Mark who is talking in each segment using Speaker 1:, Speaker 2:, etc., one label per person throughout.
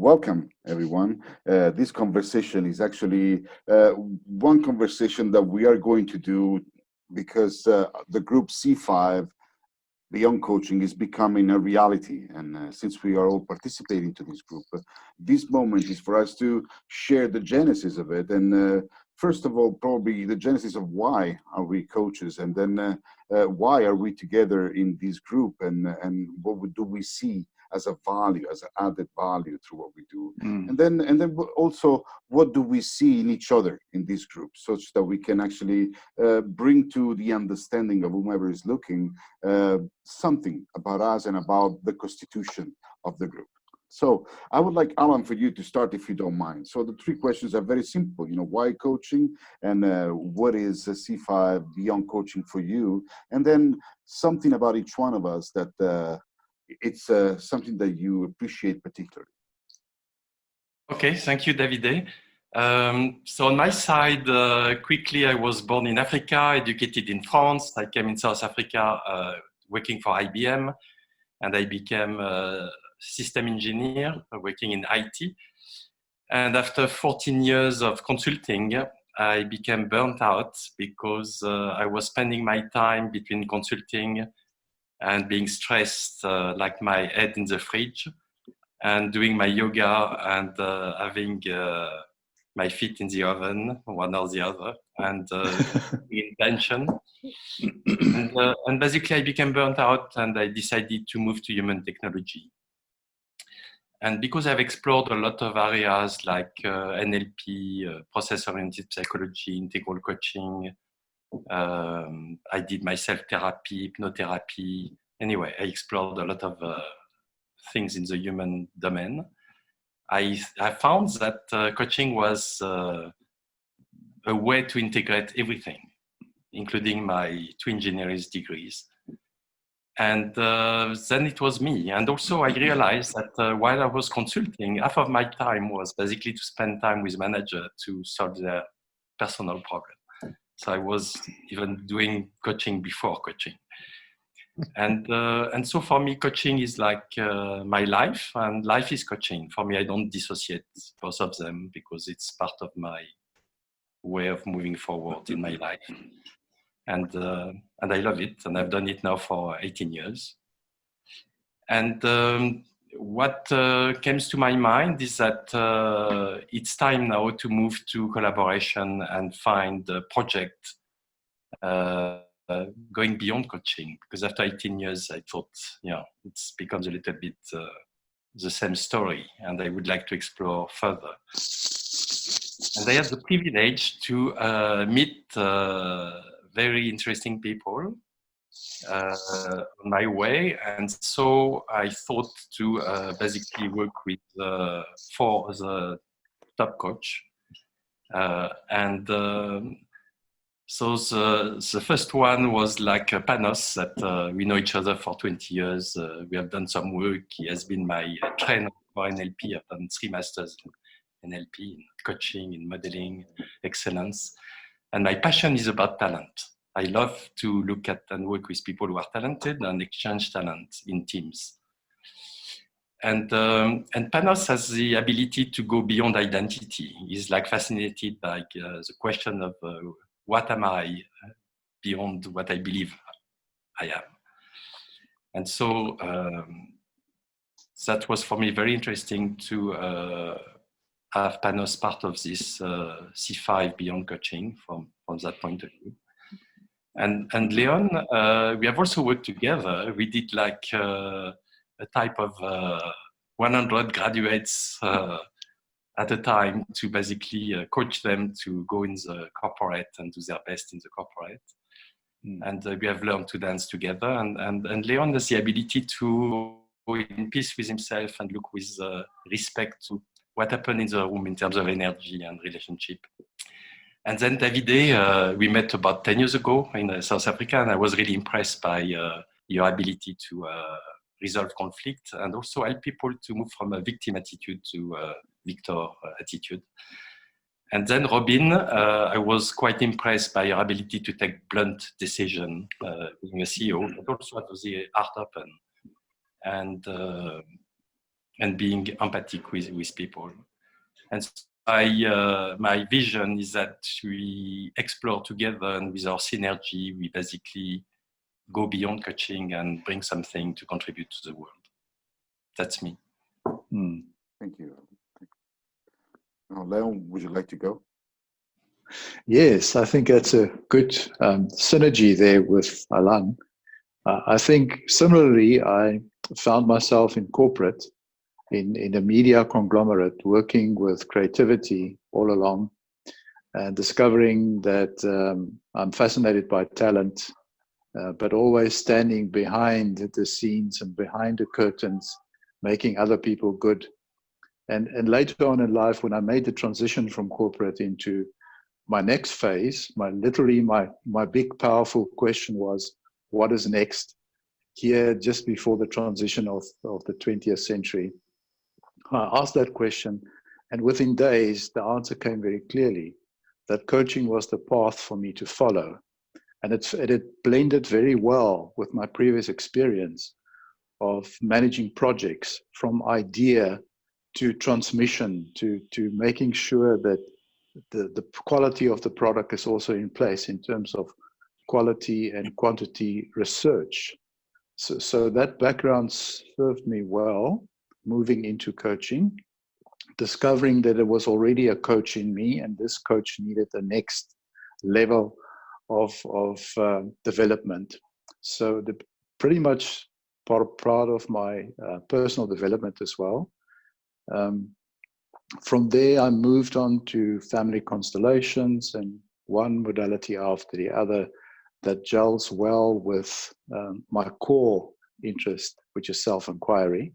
Speaker 1: welcome everyone. This conversation is actually one conversation that we are going to do because the group C5 Beyond Coaching is becoming a reality. And since we are all participating to this group, this moment is for us to share the genesis of it. And first of all, probably the genesis of why are we coaches, and then why are we together in this group, and what do we see as a value, as an added value through what we do. And then also, what do we see in each other in this group, such that we can actually bring to the understanding of whomever is looking something about us and about the constitution of the group. So I would like, Alan, for you to start, if you don't mind. So the three questions are very simple. Why coaching, and what is C5 Beyond Coaching for you? And then something about each one of us that it's something that you appreciate particularly.
Speaker 2: Okay, thank you, Davide. So on my side, quickly, I was born in Africa, educated in France. I came in South Africa working for IBM, and I became a system engineer working in IT. And after 14 years of consulting, I became burnt out because I was spending my time between consulting and being stressed like my head in the fridge, and doing my yoga and having my feet in the oven, one or the other, and in tension. And basically I became burnt out, and I decided to move to human technology. And because I've explored a lot of areas like NLP, process-oriented psychology, integral coaching, I did my self-therapy, hypnotherapy. Anyway, I explored a lot of things in the human domain. I found that coaching was a way to integrate everything, including my two engineering degrees. And then it was me. And also I realized that while I was consulting, half of my time was basically to spend time with manager to solve their personal problem. So I was even doing coaching before coaching. And so for me, coaching is like my life, and life is coaching. For me, I don't dissociate both of them because it's part of my way of moving forward in my life. And I love it, and I've done it now for 18 years. And what comes to my mind is that it's time now to move to collaboration and find a project going beyond coaching, because after 18 years, I thought, it becomes a little bit the same story, and I would like to explore further. And I had the privilege to meet very interesting people on my way, and so I thought to basically work with 4 other top coach, so the first one was like Panos, that we know each other for 20 years. We have done some work. He has been my trainer for NLP. I've done 3 masters in NLP, in coaching, in modeling, excellence. And my passion is about talent. I love to look at and work with people who are talented and exchange talent in teams. And Panos has the ability to go beyond identity. He's like fascinated by the question of what am I beyond what I believe I am. And so that was for me very interesting to have Panos part of this C5 Beyond Coaching from that point of view. And Leon, we have also worked together. We did like a type of 100 graduates at a time to basically coach them to go in the corporate and do their best in the corporate. And we have learned to dance together. And Leon has the ability to go in peace with himself and look with respect to what happened in the room in terms of energy and relationship. And then Davide, we met about 10 years ago in South Africa, and I was really impressed by your ability to resolve conflict and also help people to move from a victim attitude to a victor attitude. And then Robin, I was quite impressed by your ability to take blunt decision being a CEO, but also to the art open. And and being empathic with people. And so my vision is that we explore together, and with our synergy, we basically go beyond coaching and bring something to contribute to the world. That's me.
Speaker 1: Thank you. Now, Leon, would you like to go?
Speaker 3: Yes, I think that's a good synergy there with Alan. I think similarly, I found myself in corporate, in a media conglomerate, working with creativity all along, and discovering that I'm fascinated by talent, but always standing behind the scenes and behind the curtains, making other people good. And later on in life, when I made the transition from corporate into my next phase, my big, powerful question was, what is next? Here, just before the transition of the 20th century, I asked that question, and within days, the answer came very clearly, that coaching was the path for me to follow. And it blended very well with my previous experience of managing projects, from idea to transmission, to making sure that the quality of the product is also in place in terms of quality and quantity research. So that background served me well, moving into coaching, discovering that there was already a coach in me, and this coach needed the next level of development. So pretty much part of my personal development as well. From there, I moved on to family constellations, and one modality after the other that gels well with my core interest, which is self-inquiry,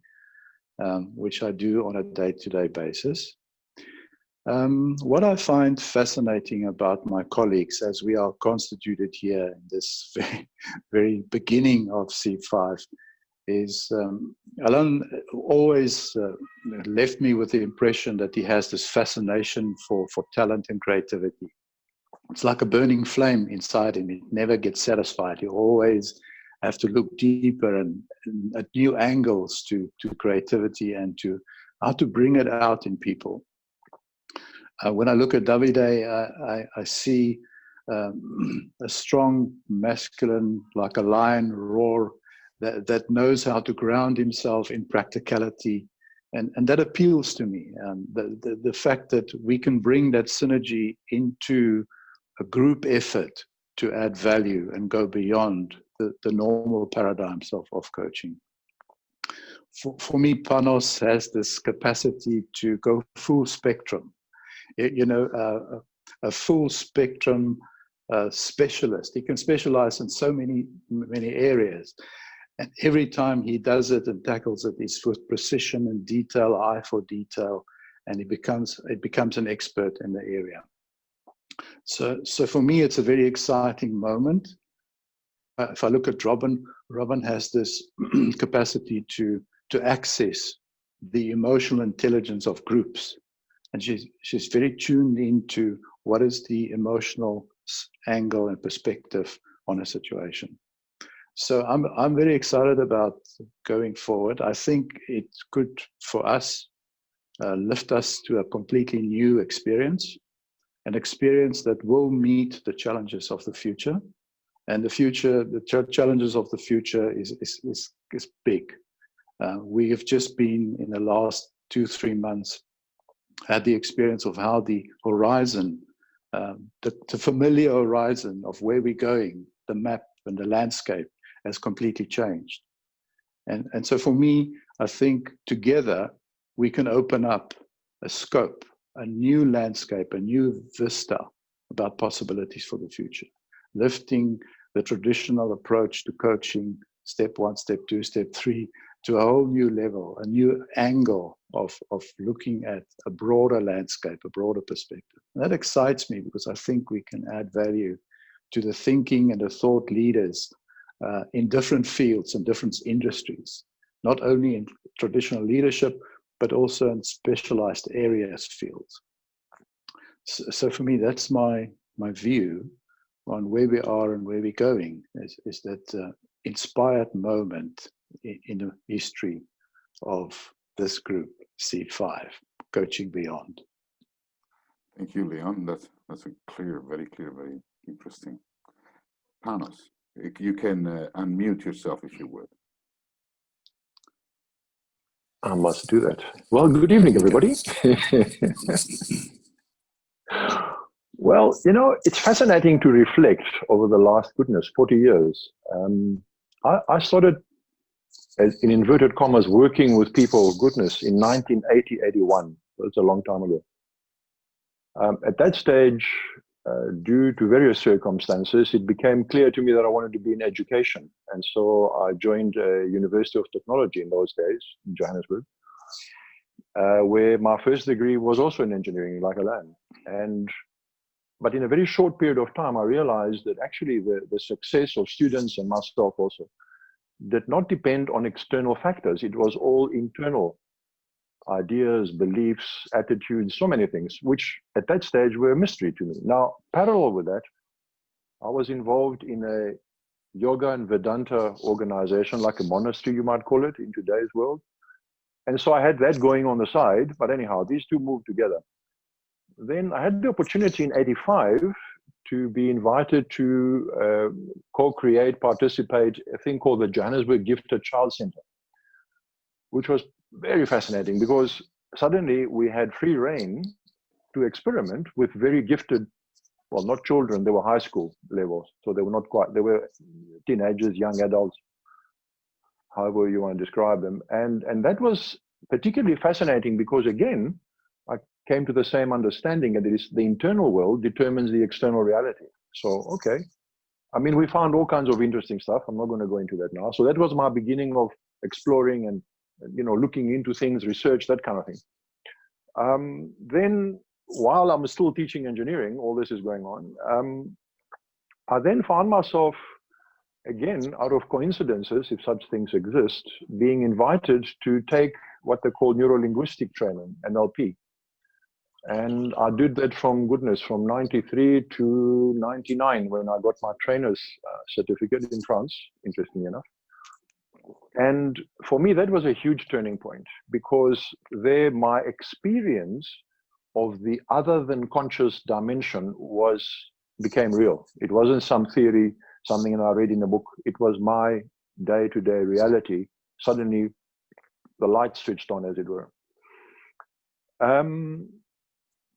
Speaker 3: which I do on a day-to-day basis. What I find fascinating about my colleagues, as we are constituted here in this very beginning of C5, is Alan always left me with the impression that he has this fascination for talent and creativity. It's like a burning flame inside him. It never gets satisfied. You always have to look deeper and at new angles to creativity and to how to bring it out in people. When I look at Davide, I see a strong masculine, like a lion roar, that knows how to ground himself in practicality, and that appeals to me. The fact that we can bring that synergy into a group effort to add value and go beyond the normal paradigms of coaching. For me, Panos has this capacity to go full spectrum. A full spectrum specialist. He can specialize in so many areas. And every time he does it and tackles it, it's with precision and detail, eye for detail, and it becomes an expert in the area. So for me, it's a very exciting moment. If I look at Robin has this capacity to access the emotional intelligence of groups, and she's very tuned into what is the emotional angle and perspective on a situation. So I'm very excited about going forward. I think it could, for us, lift us to a completely new experience, an experience that will meet the challenges of the future. And the challenges of the future is big. We have just been, in the last 2-3 months, had the experience of how the horizon, the familiar horizon of where we're going, the map and the landscape has completely changed. And so for me, I think together we can open up a scope, a new landscape, a new vista about possibilities for the future, lifting the traditional approach to coaching, step 1, step 2, step 3, to a whole new level, a new angle of looking at a broader landscape, a broader perspective. And that excites me because I think we can add value to the thinking and the thought leaders in different fields and different industries, not only in traditional leadership, but also in specialized areas fields. So for me, that's my view on where we are and where we're going, is that inspired moment in the history of this group, C5, Coaching Beyond.
Speaker 1: Thank you, Leon. That's a clear, very interesting. Panos, you can unmute yourself if you would.
Speaker 4: I must do that. Well, good evening, everybody. Well, you know, it's fascinating to reflect over the last, 40 years. I started, as in inverted commas, working with people, in 1980, 81. That's a long time ago. At that stage, due to various circumstances, it became clear to me that I wanted to be in education. And so I joined University of Technology in those days, in Johannesburg, where my first degree was also in engineering, like Alan. But in a very short period of time, I realized that actually the success of students and myself also did not depend on external factors. It was all internal ideas, beliefs, attitudes, so many things, which at that stage were a mystery to me. Now, parallel with that, I was involved in a yoga and Vedanta organization, like a monastery, you might call it, in today's world. And so I had that going on the side, but anyhow, these two moved together. Then I had the opportunity in 85 to be invited to co-create, participate, a thing called the Johannesburg Gifted Child Center, which was very fascinating because suddenly we had free reign to experiment with very gifted, well, not children, they were high school levels. So they were not quite, they were teenagers, young adults, however you want to describe them. And that was particularly fascinating because, again, I came to the same understanding that it is the internal world determines the external reality. So, okay. I mean, we found all kinds of interesting stuff. I'm not going to go into that now. So that was my beginning of exploring and, you know, looking into things, research, that kind of thing. Then while I'm still teaching engineering, all this is going on, I then found myself, again, out of coincidences, if such things exist, being invited to take what they call neuro-linguistic training, NLP. And I did that from 93 to 99 when I got my trainer's certificate in France, interestingly enough. And for me, that was a huge turning point because there my experience of the other than conscious dimension became real. It wasn't some theory, something that I read in a book. It was my day-to-day reality. Suddenly, the light switched on, as it were.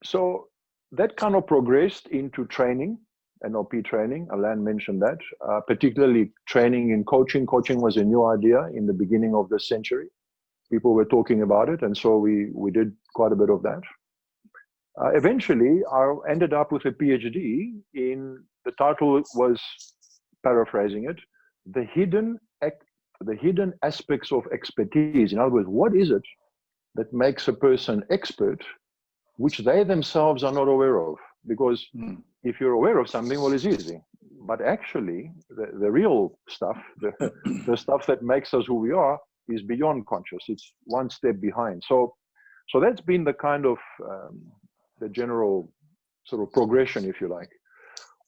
Speaker 4: So that kind of progressed into training, NLP training. Alan mentioned that, particularly training in coaching. Coaching was a new idea in the beginning of this century. People were talking about it, and so we did quite a bit of that. Eventually, I ended up with a PhD in, the title was, paraphrasing it, the hidden aspects of expertise. In other words, what is it that makes a person expert, which they themselves are not aware of? Because if you're aware of something, well, it's easy. But actually, the real stuff, the stuff that makes us who we are, is beyond conscious. It's one step behind. So that's been the kind of the general sort of progression, if you like.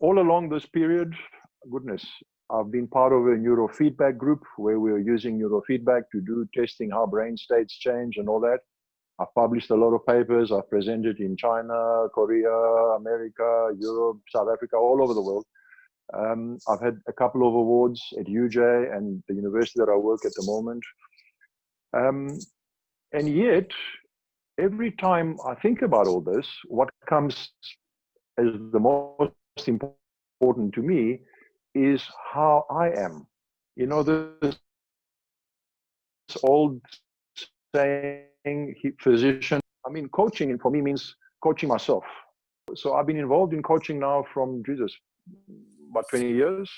Speaker 4: All along this period, I've been part of a neurofeedback group where we are using neurofeedback to do testing how brain states change and all that. I've published a lot of papers. I've presented in China, Korea, America, Europe, South Africa, all over the world. I've had a couple of awards at UJ and the university that I work at the moment. And yet, every time I think about all this, what comes as the most important to me is how I am. You know, this old saying, physician, I mean, coaching for me means coaching myself. So I've been involved in coaching now from, about 20 years,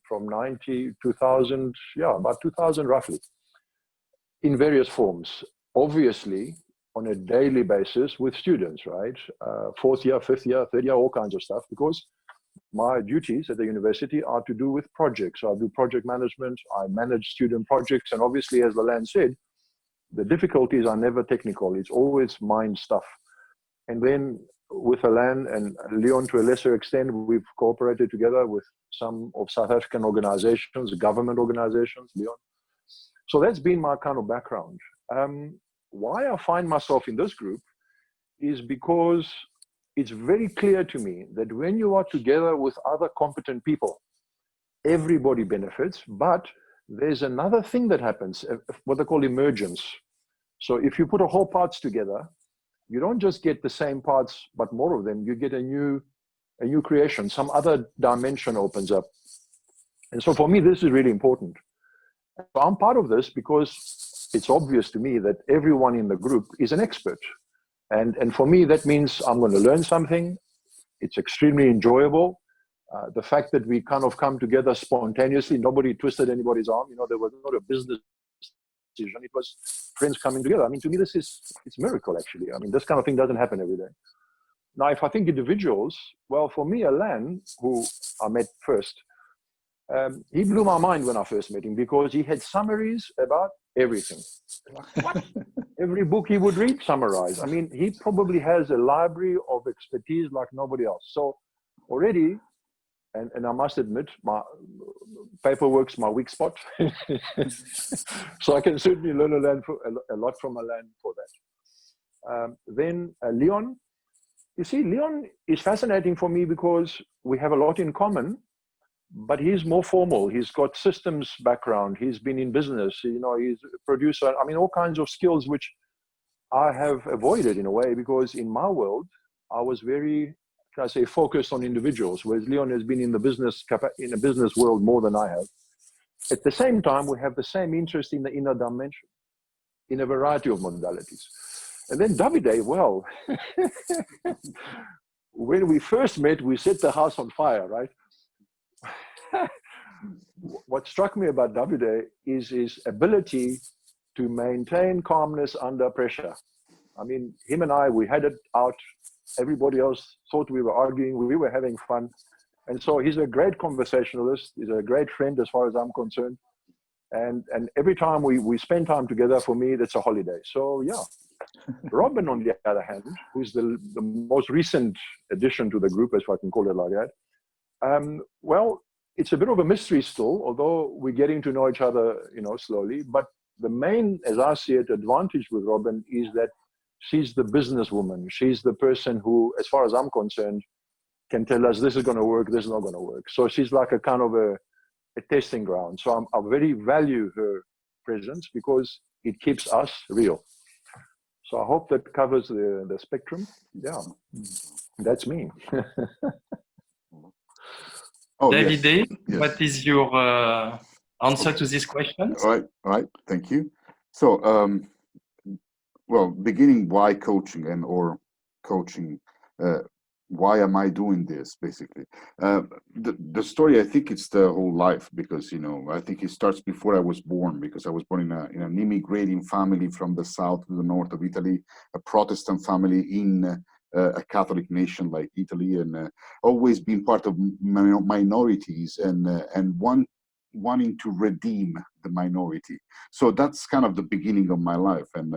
Speaker 4: from 90, 2000, about 2000 roughly, in various forms. Obviously, on a daily basis with students, right? Fourth year, fifth year, third year, all kinds of stuff, because my duties at the university are to do with projects. So I do project management, I manage student projects, and obviously, as Lalan said, the difficulties are never technical. It's always mind stuff. And then with Alan and Leon, to a lesser extent, we've cooperated together with some of South African organizations, government organizations, Leon. So that's been my kind of background. why I find myself in this group is because it's very clear to me that when you are together with other competent people, everybody benefits, but there's another thing that happens, what they call emergence. So if you put a whole parts together, you don't just get the same parts, but more of them. You get a new creation, some other dimension opens up. And so for me, this is really important. So I'm part of this because it's obvious to me that everyone in the group is an expert. And for me, that means I'm going to learn something. It's extremely enjoyable. The fact that we kind of come together spontaneously, nobody twisted anybody's arm. You know, there was not a business decision. It was friends coming together. I mean, to me, it's a miracle, actually. I mean, this kind of thing doesn't happen every day. Now, if I think individuals, well, for me, Alain, who I met first, he blew my mind when I first met him because he had summaries about everything. Like, what? Every book he would read, summarize. I mean, he probably has a library of expertise like nobody else. So already, and I must admit, my paperwork's my weak spot. So I can certainly learn a lot from Alain for that. Then Leon, you see, Leon is fascinating for me because we have a lot in common, but he's more formal. He's got systems background. He's been in business, you know, he's a producer. I mean, all kinds of skills which I have avoided in a way, because in my world, I was very, can I say, focused on individuals, whereas Leon has been in the business world more than I have. At the same time, we have the same interest in the inner dimension, in a variety of modalities. And then Davide, well, when we first met, we set the house on fire, right? What struck me about Davide is his ability to maintain calmness under pressure. I mean, him and I, we had it out. Everybody else thought we were arguing. We were having fun. And so he's a great conversationalist. He's a great friend as far as I'm concerned. And every time we spend time together, for me, that's a holiday. So yeah. Robin, on the other hand, who's the most recent addition to the group, as I can call it like that, well, it's a bit of a mystery still, although we're getting to know each other, you know, slowly. But the main, as I see it, advantage with Robin is that she's the businesswoman. She's the person who, as far as I'm concerned, can tell us this is going to work, this is not going to work. So she's like a kind of a testing ground. So I very value her presence because it keeps us real. So I hope that covers the spectrum. Yeah, that's me.
Speaker 1: Oh,
Speaker 2: Davide,
Speaker 1: yes.
Speaker 2: what is your answer to this question?
Speaker 1: All right. Thank you. So, well, beginning why coaching or coaching, why am I doing this, basically? The story, I think it's the whole life, because, you know, I think it starts before I was born, because I was born in an immigrating family from the south to the north of Italy, a Protestant family in a Catholic nation like Italy, and always been part of minorities and wanting to redeem the minority. So that's kind of the beginning of my life, and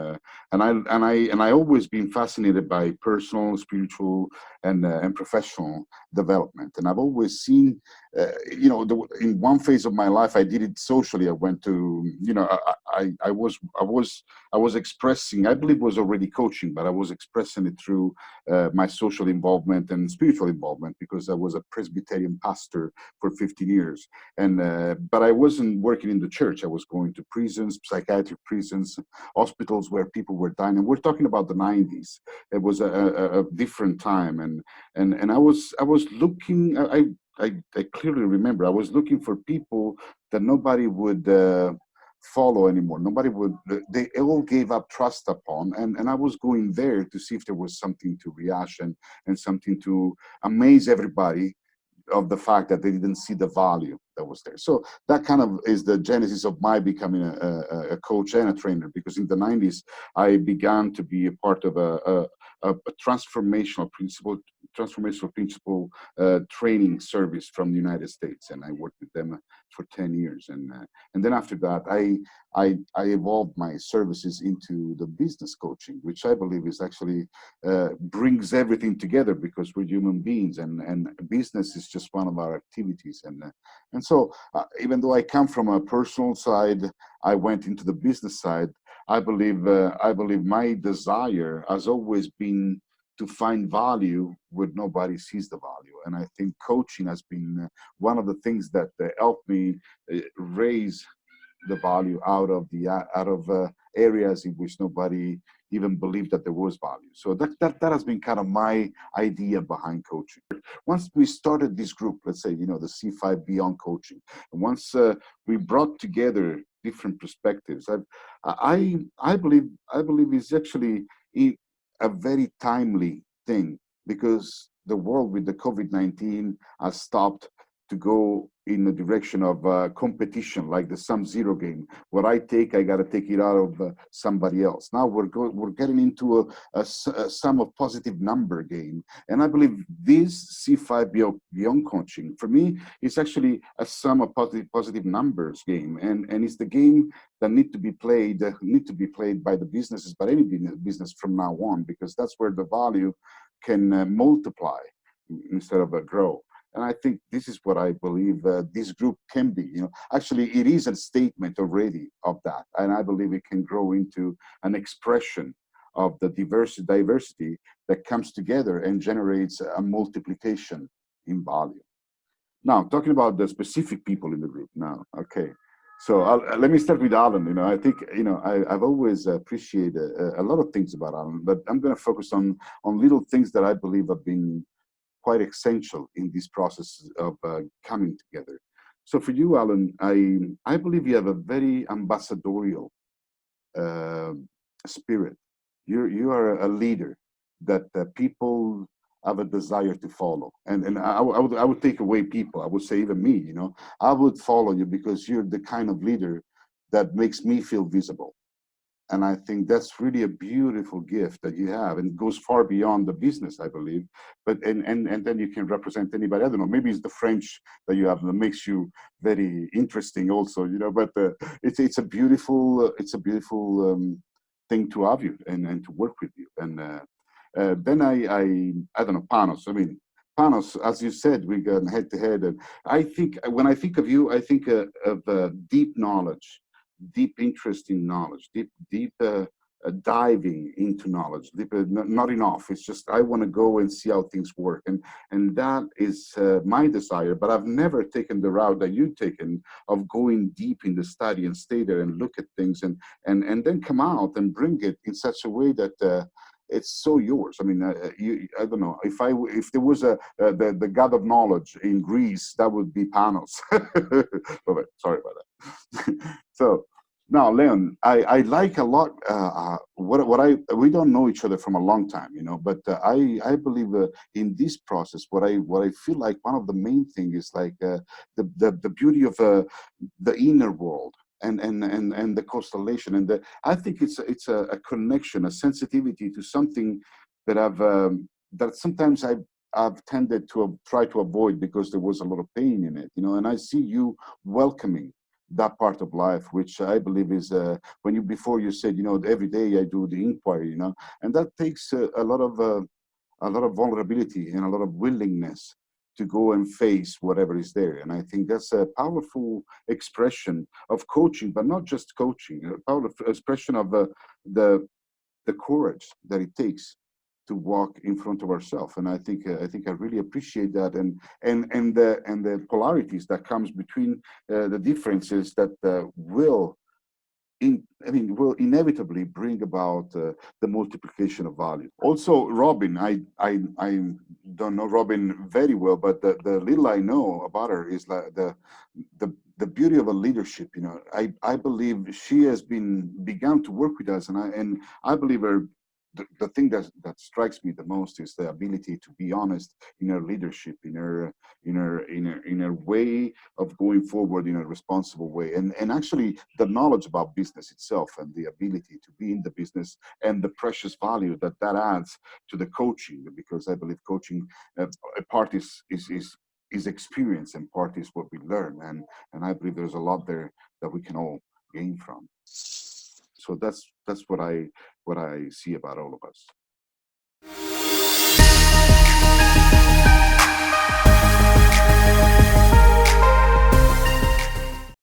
Speaker 1: I always been fascinated by personal, spiritual, and professional development. And I've always seen, you know, in one phase of my life, I did it socially. I went to, you know, I was expressing. I believe it was already coaching, but I was expressing it through my social involvement and spiritual involvement, because I was a Presbyterian pastor for 15 years, and but I wasn't working in the church. I was going to prisons, psychiatric prisons, hospitals where people were dying. And we're talking about the 90s. It was a different time, and I was looking. I clearly remember I was looking for people that nobody would follow anymore. Nobody would. They all gave up trust upon, and I was going there to see if there was something to rehash and something to amaze everybody of the fact that they didn't see the value that was there. So that kind of is the genesis of my becoming a coach and a trainer, because in the 90s I began to be a part of a transformational principle training service from the United States, and I worked with them for 10 years, and then after that I evolved my services into the business coaching, which I believe is actually brings everything together, because we're human beings, and business is just one of our activities, and so even though I come from a personal side, I went into the business side. I believe my desire has always been to find value where nobody sees the value, and I think coaching has been one of the things that helped me raise the value out of areas in which nobody even believed that there was value. So that has been kind of my idea behind coaching. Once we started this group, let's say, the C5 Beyond Coaching, and once we brought together different perspectives, I believe it's actually a very timely thing, because the world with the COVID-19 has stopped to go in the direction of competition, like the sum zero game. What I take, I got to take it out of somebody else. Now we're getting into a sum of positive number game, and I believe this C5 Beyond Coaching, for me, is actually a sum of positive numbers game, and it's the game that need to be played by the businesses, by any business from now on, because that's where the value can multiply instead of grow. And I think this is what I believe this group can be. Actually, it is a statement already of that, and I believe it can grow into an expression of the diversity that comes together and generates a multiplication in value. Now, talking about the specific people in the group. Now, okay. So let me start with Alan. I think I've always appreciated a lot of things about Alan, but I'm going to focus on little things that I believe have been quite essential in this process of coming together. So for you, Alan, I believe you have a very ambassadorial spirit. You are a leader that people have a desire to follow. And I would take away people. I would say even me, I would follow you because you're the kind of leader that makes me feel visible. And I think that's really a beautiful gift that you have, and goes far beyond the business, I believe. But and then you can represent anybody. I don't know. Maybe it's the French that you have that makes you very interesting, also. But it's a beautiful thing to have you and to work with you. And then I don't know, Panos. I mean, Panos, as you said, we go head to head, and I think when I think of you, I think of deep knowledge. Deep interest in knowledge, deep diving into knowledge, not enough. It's just, I want to go and see how things work. And that is my desire, but I've never taken the route that you've taken of going deep in the study and stay there and look at things and then come out and bring it in such a way that it's so yours. I mean, I don't know, if there was the god of knowledge in Greece, that would be Panos. Sorry about that. So now, Leon, I like a lot we don't know each other from a long time, but I believe in this process, what I feel like one of the main thing is like the beauty of the inner world and the constellation, and I think it's a connection, a sensitivity to something that that sometimes I've tended to try to avoid because there was a lot of pain in it, and I see you welcoming that part of life, which I believe is when before you said, every day I do the inquiry, and that takes a lot of vulnerability and a lot of willingness to go and face whatever is there. And I think that's a powerful expression of coaching, but not just coaching, a powerful expression of the courage that it takes to walk in front of ourselves. And I think I really appreciate that, and the polarities that comes between the differences that will inevitably bring about the multiplication of value. Also, Robin, I don't know Robin very well, but the little I know about her is like the beauty of a leadership. I believe she has begun to work with us, and I believe her. The thing that strikes me the most is the ability to be honest in her leadership, in her way of going forward in a responsible way, and actually the knowledge about business itself and the ability to be in the business and the precious value that adds to the coaching, because I believe coaching a part is experience and part is what we learn, and I believe there's a lot there that we can all gain from. So that's what I see about all of us.